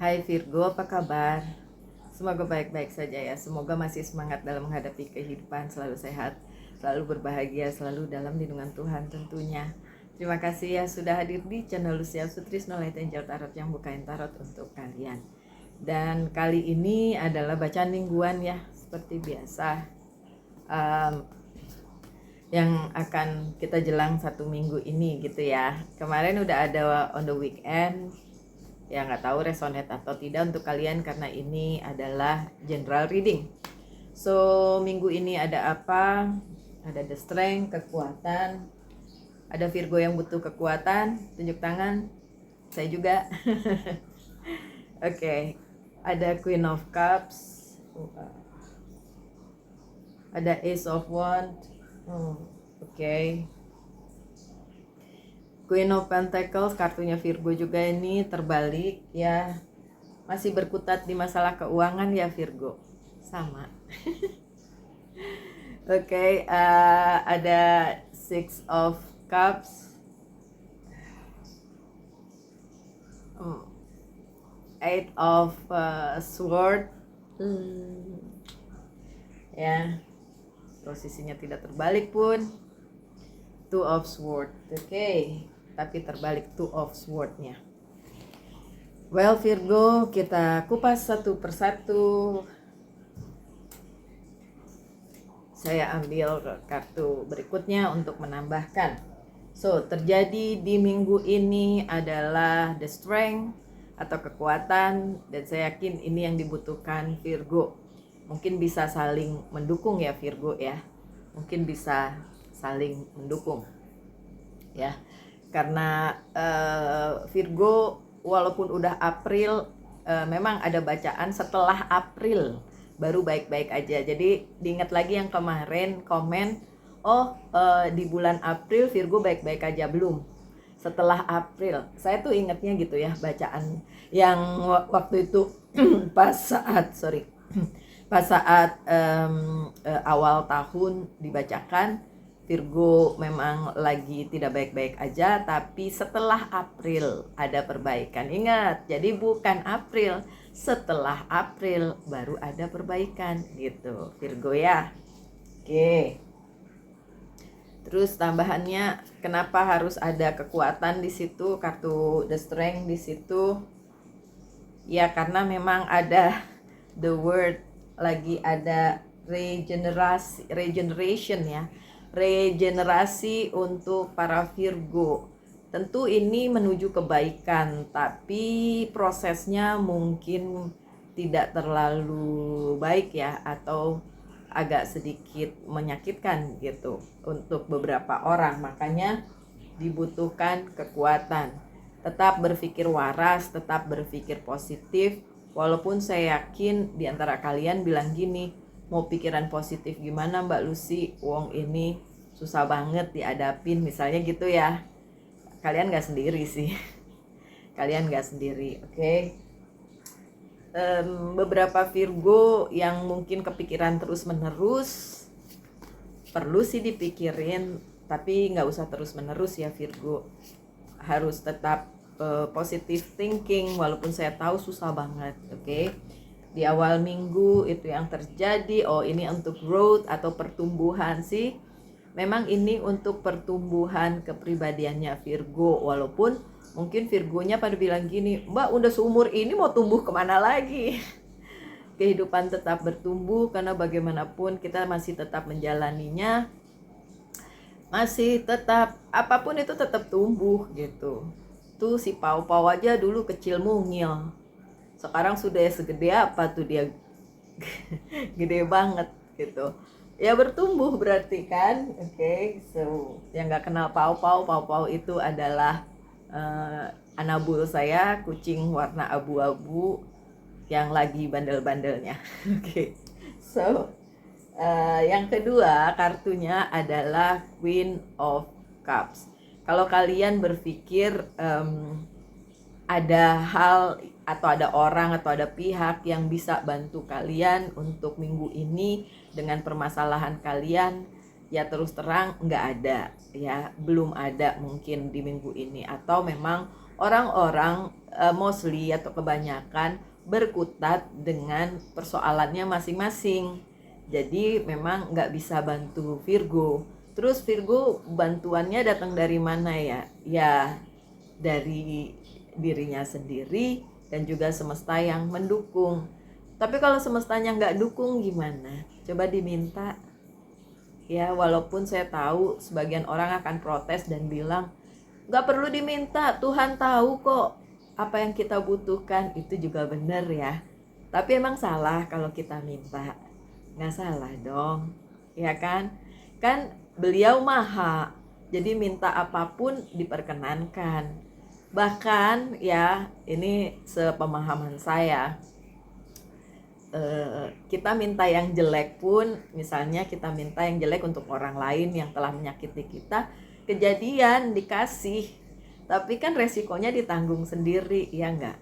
Hai Virgo, apa kabar? Semoga baik-baik saja ya. Semoga masih semangat dalam menghadapi kehidupan, selalu sehat, selalu berbahagia, selalu dalam lindungan Tuhan tentunya. Terima kasih ya sudah hadir di channel Lucia Sutrisno Light Angel Tarot yang bukain tarot untuk kalian. Dan kali ini adalah bacaan mingguan ya, seperti biasa. Yang akan kita jelang satu minggu ini gitu ya. Kemarin udah ada on the weekend. Ya nggak tahu resonate atau tidak untuk kalian karena ini adalah general reading. So minggu ini ada apa? Ada the strength, kekuatan. Ada Virgo yang butuh kekuatan, tunjuk tangan. Saya juga. Oke. Ada Queen of Cups. Ada Ace of Wands. Oke. Queen of Pentacles, kartunya Virgo juga ini terbalik ya. Masih berkutat di masalah keuangan ya Virgo. Sama. Oke, ada Six of Cups. Eight of Sword. Ya. Posisinya tidak terbalik pun. Two of Sword. Oke. Tapi terbalik Two of Sword-nya. Well Virgo, kita kupas satu persatu. Saya ambil kartu berikutnya untuk menambahkan. So, terjadi di minggu ini adalah the strength atau kekuatan, dan saya yakin ini yang dibutuhkan Virgo. Mungkin bisa saling mendukung ya Virgo ya. Mungkin bisa saling mendukung. Ya. Karena Virgo walaupun udah April, memang ada bacaan setelah April baru baik-baik aja. Jadi diingat lagi yang kemarin komen, di bulan April Virgo baik-baik aja, belum. Setelah April, saya tuh ingatnya gitu ya, bacaan yang waktu itu pas saat awal tahun dibacakan, Virgo memang lagi tidak baik-baik aja, tapi setelah April ada perbaikan. Ingat, jadi bukan April, setelah April baru ada perbaikan gitu Virgo ya. Oke. Terus tambahannya, kenapa harus ada kekuatan di situ, kartu the strength di situ? Ya karena memang ada the word, lagi ada regeneration ya. Regenerasi untuk para Virgo. Tentu ini menuju kebaikan, tapi prosesnya mungkin tidak terlalu baik ya, atau agak sedikit menyakitkan gitu untuk beberapa orang. Makanya dibutuhkan kekuatan. Tetap berpikir waras, tetap berpikir positif. Walaupun saya yakin di antara kalian bilang gini, mau pikiran positif gimana Mbak Lucy, wong ini susah banget dihadapin, misalnya gitu ya. Kalian gak sendiri sih. Kalian gak sendiri, oke? Beberapa Virgo yang mungkin kepikiran terus menerus, perlu sih dipikirin, tapi gak usah terus menerus ya Virgo. Harus tetap positive thinking, walaupun saya tahu susah banget, oke? Di awal minggu itu yang terjadi, ini untuk growth atau pertumbuhan sih. Memang ini untuk pertumbuhan kepribadiannya Virgo, walaupun mungkin Virgonya pada bilang gini, Mbak udah seumur ini mau tumbuh kemana lagi? Kehidupan tetap bertumbuh karena bagaimanapun kita masih tetap menjalaninya, masih tetap, apapun itu tetap tumbuh gitu. Tuh si Pau-Pau aja dulu kecil mungil, sekarang sudah segede apa tuh dia. Gede banget gitu ya, bertumbuh berarti kan. Oke. So yang gak kenal Pau-Pau itu adalah anabul saya, kucing warna abu-abu yang lagi bandel-bandelnya. Oke. So yang kedua kartunya adalah Queen of Cups. Kalau kalian berpikir ada hal atau ada orang atau ada pihak yang bisa bantu kalian untuk minggu ini dengan permasalahan kalian, ya terus terang nggak ada ya, belum ada mungkin di minggu ini. Atau memang orang-orang mostly atau kebanyakan berkutat dengan persoalannya masing-masing. Jadi memang nggak bisa bantu Virgo. Terus Virgo bantuannya datang dari mana ya? Ya dari dirinya sendiri dan juga semesta yang mendukung. Tapi kalau semestanya nggak dukung gimana? Coba diminta. Ya walaupun saya tahu sebagian orang akan protes dan bilang nggak perlu diminta, Tuhan tahu kok apa yang kita butuhkan. Itu juga benar ya. Tapi emang salah kalau kita minta? Nggak salah dong, ya kan? Kan beliau maha, jadi minta apapun diperkenankan. Bahkan ya, ini sepemahaman saya, kita minta yang jelek pun, misalnya kita minta yang jelek untuk orang lain yang telah menyakiti kita, kejadian dikasih, tapi kan resikonya ditanggung sendiri, ya enggak?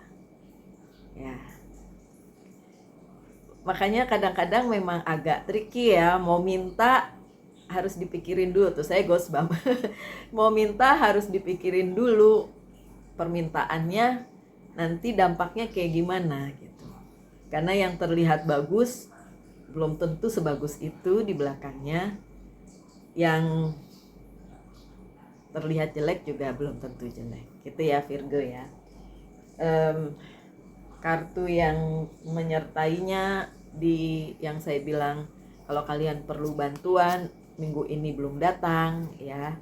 Ya. Makanya kadang-kadang memang agak tricky ya, mau minta harus dipikirin dulu. Tuh saya gosbam. Mau minta harus dipikirin dulu permintaannya, nanti dampaknya kayak gimana gitu. Karena yang terlihat bagus belum tentu sebagus itu di belakangnya. Yang terlihat jelek juga belum tentu jelek. Gitu ya Virgo ya. Kartu yang menyertainya di yang saya bilang, kalau kalian perlu bantuan minggu ini belum datang ya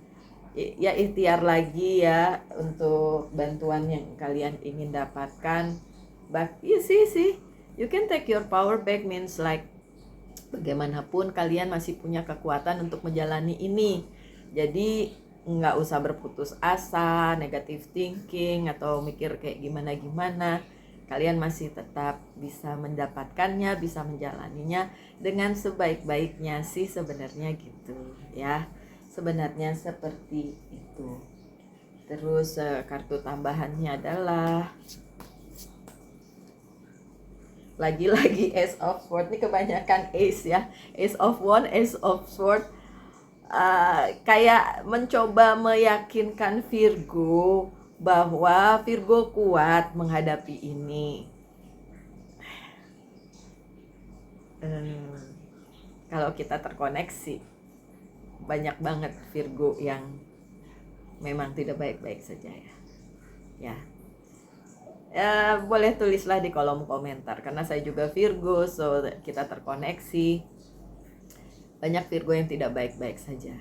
ikhtiar lagi ya untuk bantuan yang kalian ingin dapatkan. But you see you can take your power back, means like bagaimanapun kalian masih punya kekuatan untuk menjalani ini. Jadi nggak usah berputus asa, negative thinking atau mikir kayak gimana. Kalian masih tetap bisa mendapatkannya, bisa menjalaninya dengan sebaik-baiknya sih sebenarnya gitu ya. Sebenarnya seperti itu. Terus kartu tambahannya adalah lagi-lagi Ace of Swords. Ini kebanyakan Ace ya. Ace of Wands, Ace of Swords. Kayak mencoba meyakinkan Virgo bahwa Virgo kuat menghadapi ini. Kalau kita terkoneksi, banyak banget Virgo yang memang tidak baik-baik saja ya. Boleh tulislah di kolom komentar, karena saya juga Virgo, so kita terkoneksi. Banyak Virgo yang tidak baik-baik saja.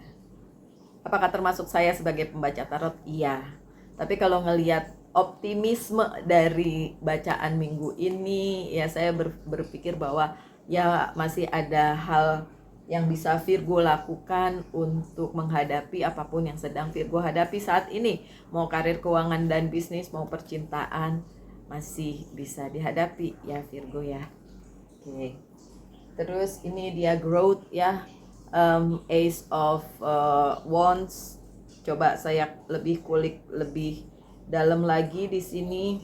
Apakah termasuk saya sebagai pembaca tarot? Iya. Tapi kalau ngelihat optimisme dari bacaan minggu ini, ya saya berpikir bahwa ya masih ada hal yang bisa Virgo lakukan untuk menghadapi apapun yang sedang Virgo hadapi saat ini. Mau karir, keuangan, dan bisnis, mau percintaan, masih bisa dihadapi ya Virgo ya. Oke. Terus ini dia growth ya, Ace of Wands. Coba saya lebih kulik lebih dalam lagi di sini.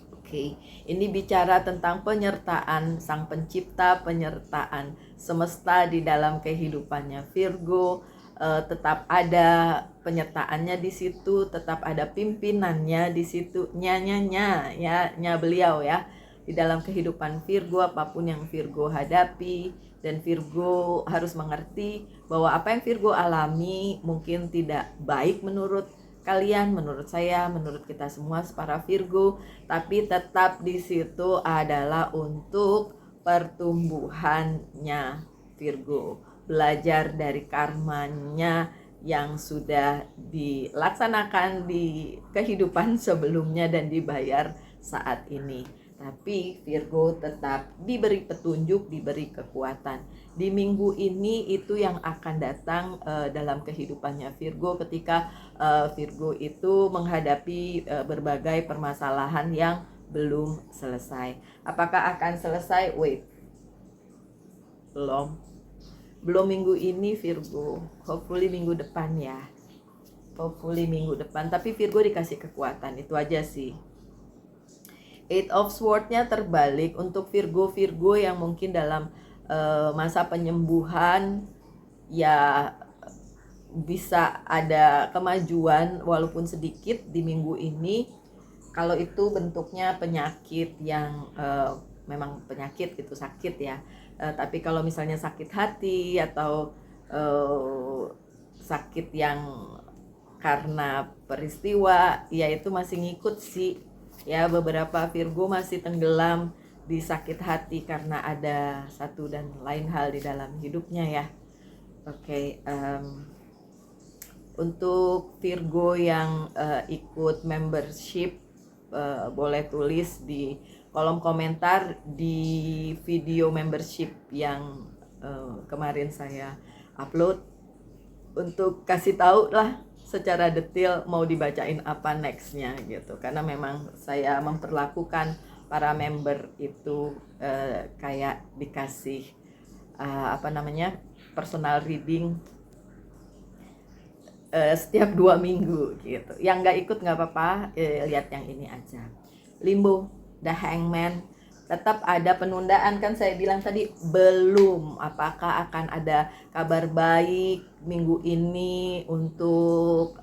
Oke, ini bicara tentang penyertaan Sang Pencipta, penyertaan semesta di dalam kehidupannya Virgo. Tetap ada penyertaannya di situ, tetap ada pimpinannya di situ, nya beliau ya di dalam kehidupan Virgo, apapun yang Virgo hadapi. Dan Virgo harus mengerti bahwa apa yang Virgo alami mungkin tidak baik menurut kalian, menurut saya, menurut kita semua para Virgo, tapi tetap di situ adalah untuk pertumbuhannya Virgo, belajar dari karmanya yang sudah dilaksanakan di kehidupan sebelumnya dan dibayar saat ini. Tapi Virgo tetap diberi petunjuk, diberi kekuatan. Di minggu ini itu yang akan datang dalam kehidupannya Virgo ketika Virgo itu menghadapi berbagai permasalahan yang belum selesai. Apakah akan selesai? Wait. Belum minggu ini Virgo. Hopefully minggu depan ya. Tapi Virgo dikasih kekuatan, itu aja sih. Eight of Swords-nya terbalik untuk Virgo yang mungkin dalam masa penyembuhan ya bisa ada kemajuan walaupun sedikit di minggu ini. kalau itu bentuknya penyakit yang memang penyakit gitu, sakit ya. Tapi kalau misalnya sakit hati atau sakit yang karena peristiwa, ya itu masih ngikut sih. Ya, beberapa Virgo masih tenggelam di sakit hati karena ada satu dan lain hal di dalam hidupnya ya. Oke, untuk Virgo yang ikut membership, boleh tulis di kolom komentar di video membership yang kemarin saya upload, untuk kasih tahu lah secara detail mau dibacain apa nextnya gitu, karena memang saya memperlakukan para member itu kayak dikasih personal reading setiap 2 minggu gitu. Yang nggak ikut nggak apa-apa, lihat yang ini aja. Limbo, The Hangman, tetap ada penundaan kan saya bilang tadi, belum. Apakah akan ada kabar baik minggu ini untuk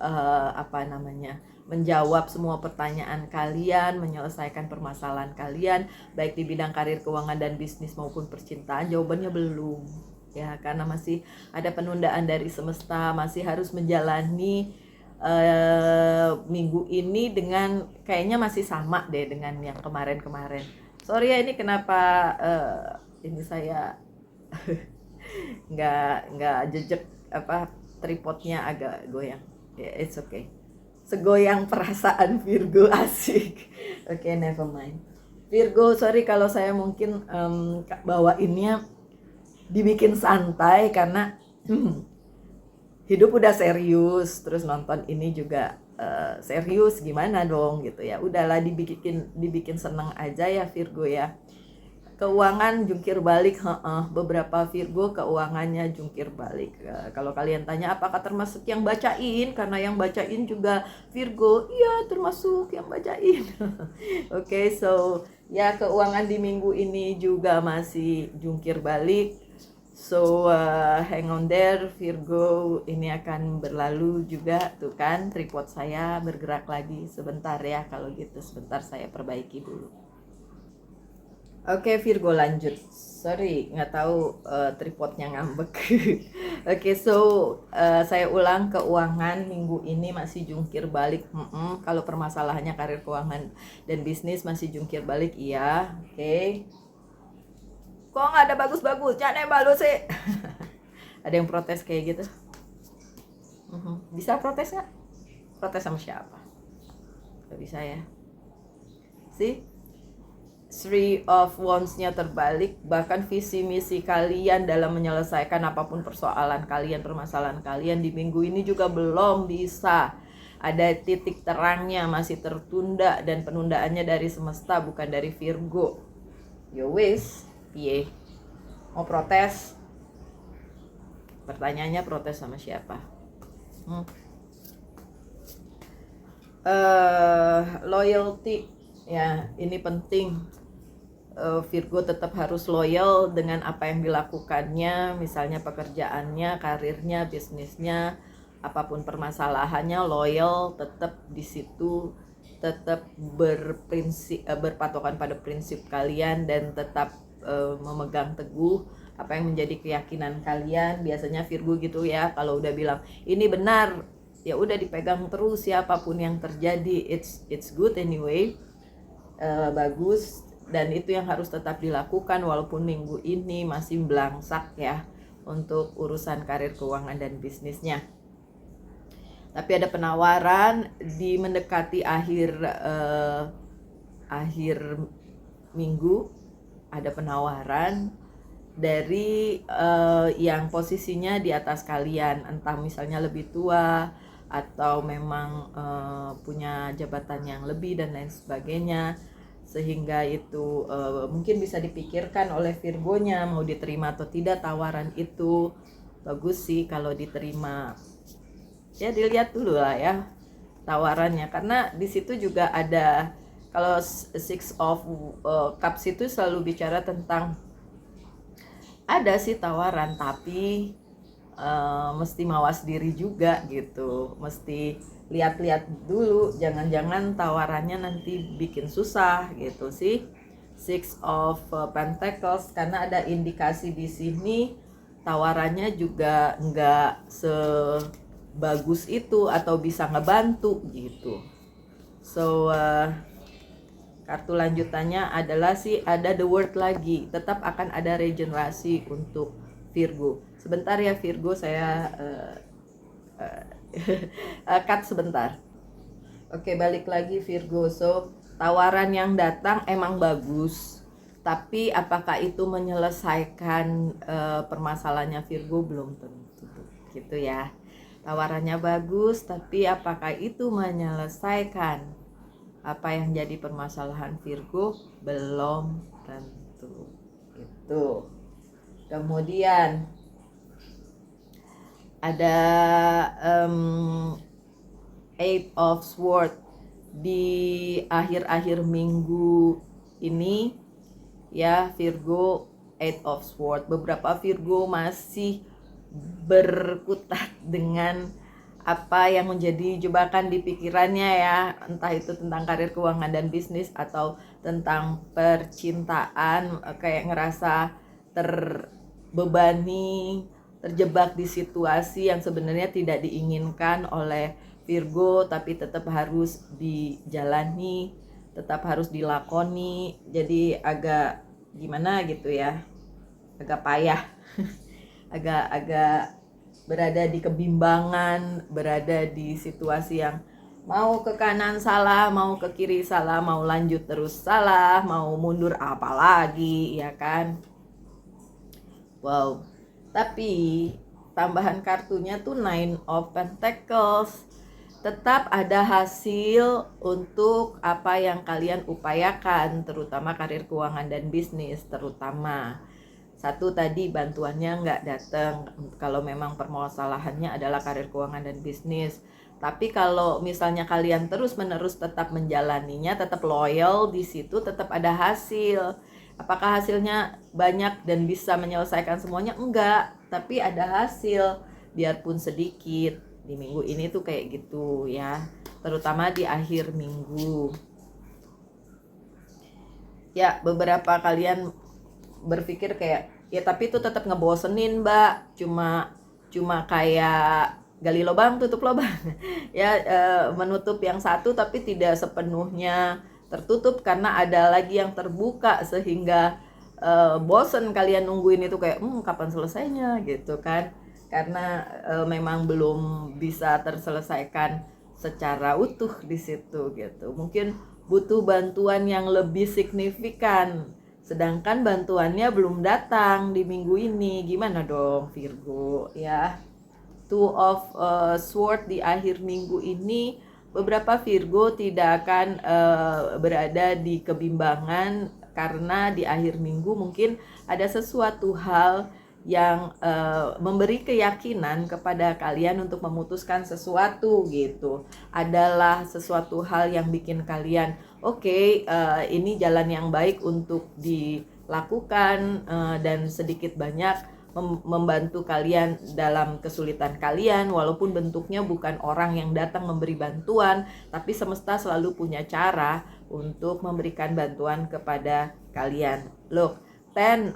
menjawab semua pertanyaan kalian, menyelesaikan permasalahan kalian baik di bidang karir, keuangan dan bisnis maupun percintaan? Jawabannya belum. Ya, karena masih ada penundaan dari semesta, masih harus menjalani minggu ini dengan kayaknya masih sama deh dengan yang kemarin-kemarin. Sorry ya, ini kenapa ini saya nggak jejak tripodnya agak goyang. Yeah, it's okay. Segoyang perasaan Virgo, asik. Okay, never mind. Virgo, sorry kalau saya mungkin bawainnya dibikin santai karena hidup udah serius, terus nonton ini juga serius, gimana dong gitu ya. Udahlah, dibikin seneng aja ya Virgo ya. Keuangan jungkir balik, beberapa Virgo keuangannya jungkir balik. Kalau kalian tanya apakah termasuk yang bacain, karena yang bacain juga Virgo, iya termasuk yang bacain. Okay, so ya keuangan di minggu ini juga masih jungkir balik. So hang on there Virgo, ini akan berlalu juga. Tuh kan tripod saya bergerak lagi sebentar ya, kalau gitu sebentar saya perbaiki dulu. Oke, Virgo lanjut. Sorry, nggak tahu tripodnya ngambek. Oke, so saya ulang, keuangan minggu ini masih jungkir balik. Kalau permasalahannya karir, keuangan dan bisnis masih jungkir balik, iya. Oke. Kok nggak ada bagus-bagus? Jangan balu sih. Ada yang protes kayak gitu? Bisa protes nggak? Protes sama siapa? Gak bisa ya. See? 3 of Wands-nya terbalik. Bahkan visi misi kalian dalam menyelesaikan apapun persoalan kalian, permasalahan kalian di minggu ini juga belum bisa. Ada titik terangnya, masih tertunda, dan penundaannya dari semesta, bukan dari Virgo. Yo wis, piye? Mau protes? Pertanyaannya protes sama siapa? Loyalty, ya ini penting. Virgo tetap harus loyal dengan apa yang dilakukannya, misalnya pekerjaannya, karirnya, bisnisnya, apapun permasalahannya, loyal tetap di situ, tetap berpatokan pada prinsip kalian, dan tetap memegang teguh apa yang menjadi keyakinan kalian. Biasanya Virgo gitu ya, kalau udah bilang ini benar, ya udah dipegang terus ya, apapun yang terjadi. It's good anyway, bagus, dan itu yang harus tetap dilakukan walaupun minggu ini masih belangsak ya untuk urusan karir, keuangan dan bisnisnya. Tapi ada penawaran di mendekati akhir minggu. Ada penawaran dari yang posisinya di atas kalian, entah misalnya lebih tua atau memang punya jabatan yang lebih dan lain sebagainya, sehingga itu mungkin bisa dipikirkan oleh Virgonya mau diterima atau tidak tawaran itu. Bagus sih kalau diterima, ya dilihat dulu lah ya tawarannya, karena di situ juga ada, kalau Six of Cups itu selalu bicara tentang ada sih tawaran, tapi mesti mawas diri juga gitu, mesti lihat-lihat dulu, jangan-jangan tawarannya nanti bikin susah gitu sih. Six of Pentacles, karena ada indikasi di sini tawarannya juga nggak sebagus itu atau bisa ngebantu gitu. So kartu lanjutannya adalah sih ada the word lagi, tetap akan ada regenerasi untuk Virgo. Sebentar ya Virgo, saya cut sebentar. Oke, balik lagi Virgo. So tawaran yang datang emang bagus, tapi apakah itu menyelesaikan permasalahannya Virgo? Belum tentu gitu ya. Tawarannya bagus, tapi apakah itu menyelesaikan apa yang jadi permasalahan Virgo? Belum tentu gitu. Kemudian ada Eight of Swords di akhir-akhir minggu ini ya Virgo. Eight of Swords, beberapa Virgo masih berkutat dengan apa yang menjadi jebakan di pikirannya ya, entah itu tentang karir, keuangan, dan bisnis, atau tentang percintaan, kayak ngerasa terbebani, terjebak di situasi yang sebenarnya tidak diinginkan oleh Virgo, tapi tetap harus dijalani, tetap harus dilakoni. Jadi agak gimana gitu ya, agak payah agak berada di kebimbangan, berada di situasi yang mau ke kanan salah, mau ke kiri salah, mau lanjut terus salah, mau mundur apalagi ya kan. Wow, tapi tambahan kartunya tuh Nine of Pentacles. Tetap ada hasil untuk apa yang kalian upayakan, terutama karir, keuangan, dan bisnis. Terutama satu tadi bantuannya nggak datang kalau memang permasalahannya adalah karir, keuangan, dan bisnis. Tapi kalau misalnya kalian terus-menerus tetap menjalaninya, tetap loyal di situ, tetap ada hasil. Apakah hasilnya banyak dan bisa menyelesaikan semuanya? Enggak, tapi ada hasil biarpun sedikit. Di minggu ini tuh kayak gitu ya, terutama di akhir minggu. Ya, beberapa kalian berpikir kayak, ya tapi itu tetap ngebosenin mbak, cuma kayak gali lubang tutup lubang ya, menutup yang satu tapi tidak sepenuhnya tertutup karena ada lagi yang terbuka, sehingga bosen kalian nungguin itu kayak kapan selesainya gitu kan, karena memang belum bisa terselesaikan secara utuh di situ gitu. Mungkin butuh bantuan yang lebih signifikan, sedangkan bantuannya belum datang di minggu ini. Gimana dong Virgo ya? Two of Sword di akhir minggu ini, beberapa Virgo tidak akan berada di kebimbangan, karena di akhir minggu mungkin ada sesuatu hal yang memberi keyakinan kepada kalian untuk memutuskan sesuatu gitu. Adalah sesuatu hal yang bikin kalian oke, ini jalan yang baik untuk dilakukan, dan sedikit banyak membantu kalian dalam kesulitan kalian, walaupun bentuknya bukan orang yang datang memberi bantuan, tapi semesta selalu punya cara untuk memberikan bantuan kepada kalian. Look, Ten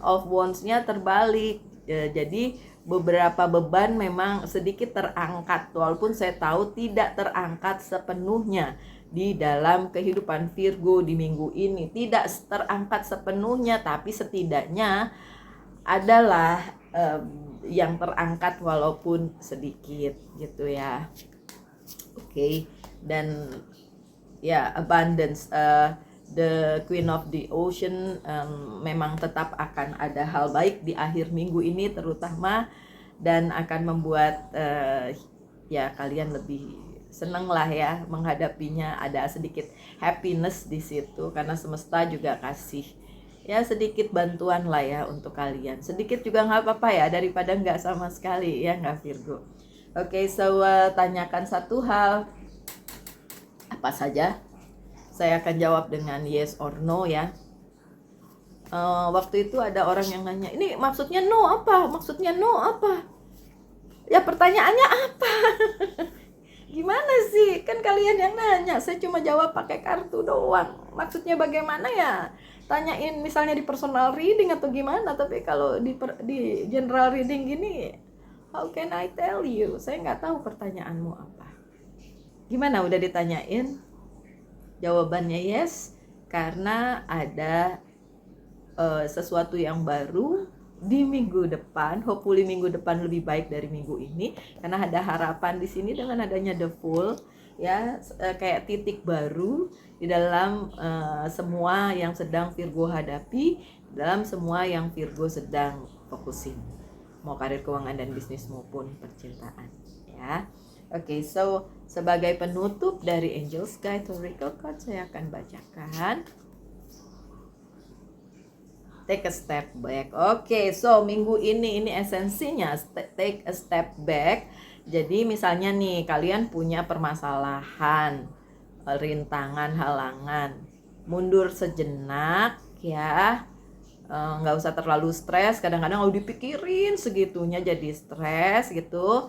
of Wands-nya terbalik. Jadi beberapa beban memang sedikit terangkat, walaupun saya tahu tidak terangkat sepenuhnya di dalam kehidupan Virgo di minggu ini. Tidak terangkat sepenuhnya, tapi setidaknya adalah yang terangkat walaupun sedikit gitu ya. Oke. Dan ya, abundance, the Queen of the Ocean, memang tetap akan ada hal baik di akhir minggu ini terutama, dan akan membuat ya kalian lebih seneng lah ya menghadapinya. Ada sedikit happiness di situ karena semesta juga kasih ya sedikit bantuan lah ya untuk kalian. Sedikit juga nggak apa-apa ya, daripada nggak sama sekali ya, nggak Virgo. Oke, so tanyakan satu hal, apa saja? Saya akan jawab dengan yes or no ya. Waktu itu ada orang yang nanya, ini maksudnya no apa? Maksudnya no apa? Ya pertanyaannya apa? Gimana sih? Kan kalian yang nanya, saya cuma jawab pakai kartu doang. Maksudnya bagaimana ya? Tanyain misalnya di personal reading atau gimana, tapi kalau di general reading gini, how can I tell you? Saya nggak tahu pertanyaanmu apa. Gimana, udah ditanyain? Jawabannya yes, karena ada sesuatu yang baru di minggu depan. Hopefully minggu depan lebih baik dari minggu ini, karena ada harapan di sini dengan adanya The Fool ya, kayak titik baru di dalam semua yang sedang Virgo hadapi, dalam semua yang Virgo sedang fokusin, mau karir, keuangan, dan bisnis maupun percintaan ya. Oke, so sebagai penutup dari Angel's Guide Oracle Card, saya akan bacakan take a step back. Oke, so minggu ini esensinya take a step back. Jadi misalnya nih, kalian punya permasalahan, rintangan, halangan, mundur sejenak ya. Nggak usah terlalu stres. Kadang-kadang kalau dipikirin segitunya jadi stres gitu.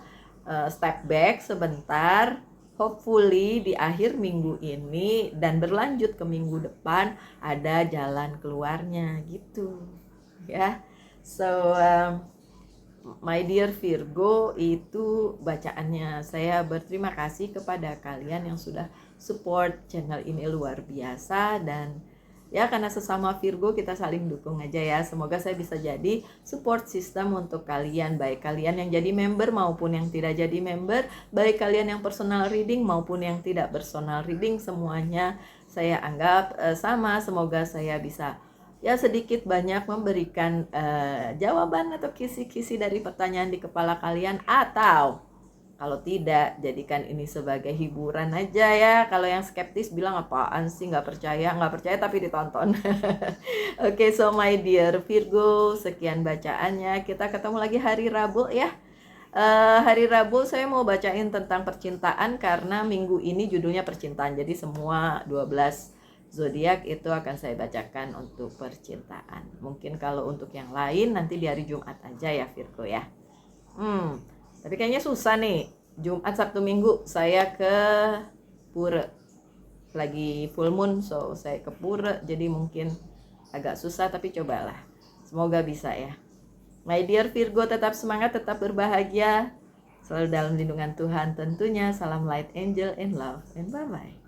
Step back sebentar. Hopefully di akhir minggu ini dan berlanjut ke minggu depan ada jalan keluarnya gitu ya. So my dear Virgo, itu bacaannya. Saya berterima kasih kepada kalian yang sudah support channel ini, luar biasa. Dan ya, karena sesama Virgo kita saling dukung aja ya. Semoga saya bisa jadi support system untuk kalian, baik kalian yang jadi member maupun yang tidak jadi member, baik kalian yang personal reading maupun yang tidak personal reading, semuanya saya anggap sama. Semoga saya bisa ya sedikit banyak memberikan jawaban atau kisi-kisi dari pertanyaan di kepala kalian, atau kalau tidak, jadikan ini sebagai hiburan aja ya. Kalau yang skeptis bilang apaan sih, nggak percaya tapi ditonton. Oke, so my dear Virgo, sekian bacaannya. Kita ketemu lagi hari Rabu ya. Hari Rabu saya mau bacain tentang percintaan, karena minggu ini judulnya percintaan. Jadi semua 12 zodiak itu akan saya bacakan untuk percintaan. Mungkin kalau untuk yang lain nanti di hari Jumat aja ya Virgo ya. Tapi kayaknya susah nih. Jumat, Sabtu, Minggu saya ke Pura. Lagi full moon, so saya ke Pura. Jadi mungkin agak susah, tapi cobalah. Semoga bisa ya. My dear Virgo, tetap semangat, tetap berbahagia. Selalu dalam lindungan Tuhan tentunya. Salam light, angel, and love. And bye-bye.